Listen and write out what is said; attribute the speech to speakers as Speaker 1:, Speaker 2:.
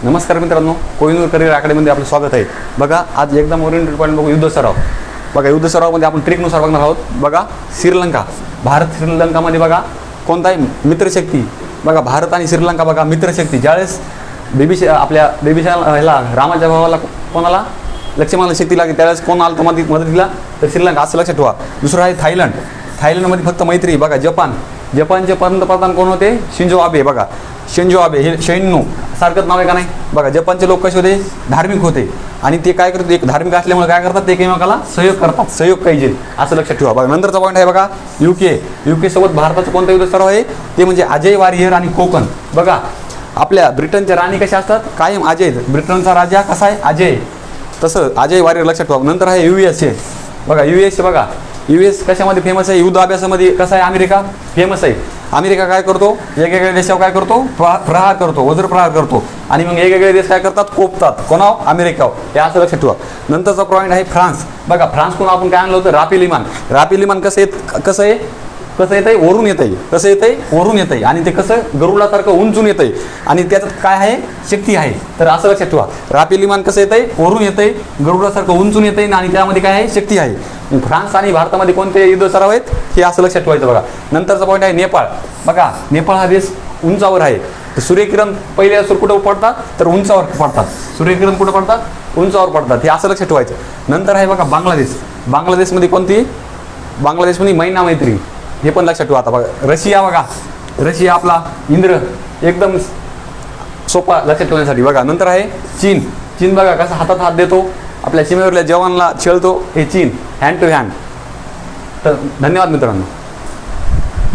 Speaker 1: नमस्कार मित्रांनो, कोहिनूर करिअर अकॅडमीमध्ये आपलं स्वागत आहे. बघा, आज एकदम ओरिएंटेड पॉईंट बघू, युद्ध सराव. बघा, युद्ध सरावमध्ये आपण ट्रिकनुसार बघणार आहोत. बघा, श्रीलंका, भारत श्रीलंकामध्ये बघा कोणता आहे मित्रशक्ती. बघा, भारत आणि श्रीलंका बघा मित्रशक्ती. ज्यावेळेस आपल्या ह्याला रामाच्या भावाला कोणाला लक्ष्मणाला शक्ती लागली त्यावेळेस कोण आलं तर मदतीला, तर श्रीलंका, असं लक्षात ठेवा. दुसरं आहे थायलंड. थायलंडमध्ये फक्त मैत्री. बघा, जपानचे पंतप्रधान कोण होते? Shinzo Abe. बघा, शिंजो आबे हे शैन्यू सारखंच नाव आहे का नाही? बघा, जपानचे लोक कसे होते? धार्मिक होते. आणि ते काय करतात, एक धार्मिक असल्यामुळे काय करतात, ते एकमेकाला सहयोग करतात, सहयोग पाहिजे, असं लक्षात ठेवा. बघा, नंतरचा पॉईंट आहे बघा, युके सोबत भारताचं कोणतं युद्ध सराव आहे? ते म्हणजे अजय वारियर आणि कोकण. बघा, आपल्या ब्रिटनच्या राणी कशा असतात? कायम अजय. ब्रिटनचा राजा कसा आहे? अजय. तसं अजय वारियर लक्षात ठेवा. नंतर आहे USA. बघा, US बघा, US कशामध्ये फेमस आहे? युद्ध अभ्यासामध्ये. कसा आहे? अमेरिका फेमस आहे. अमेरिका काय करतो? वेगवेगळ्या देशावर काय करतो? प्रहार करतो, वज्रप्रहार करतो. आणि मग वेगवेगळे देश काय करतात? कोपतात. कोणावर? अमेरिकावर. हे असं लक्षात ठेवा. नंतरचा पॉईंट आहे फ्रान्स. बघा, फ्रान्स कोण आपण काय आणलं होतं? राफेल विमान कसं येतंय? वरून येतंय. कसं येतंय? वरून येतंय. आणि ते कसं गरुडासारखं उंचून येतंय. आणि त्याच्यात काय आहे? शक्ती आहे. तर असं लक्षात ठेवा. राफेल विमान कसं येतंय? वरून येतंय, गरुडासारखं उंचून येतंय आणि त्यामध्ये काय आहे? शक्ती आहे. फ्रान्स आणि भारतामध्ये कोणते युद्ध सराव आहेत हे असं लक्षात ठेवायचं. बघा, नंतरचा पॉईंट आहे नेपाळ. बघा, नेपाळ हा देश उंचावर आहे. तर सूर्यकिरण पहिले कुठं पडतात? तर उंचावर पडतात. सूर्यकिरण कुठं पडतात? उंचावर पडतात. हे असं लक्षात ठेवायचं. नंतर आहे बघा बांगलादेश. बांगलादेशमध्ये कोणती? बांगलादेशमध्ये मैना मैत्री. हे पण लक्षात ठेवा. आता बघा, रशिया. बघा, रशिया आपला इंद्र, एकदम सोपा लक्षात ठेवण्यासाठी. बघा, नंतर आहे चीन. बघा, कसा हातात हात देतो, आपल्या सीमेवरल्या जवानला छळतो, हे चीन, हँड टू हँड. तर धन्यवाद मित्रांनो.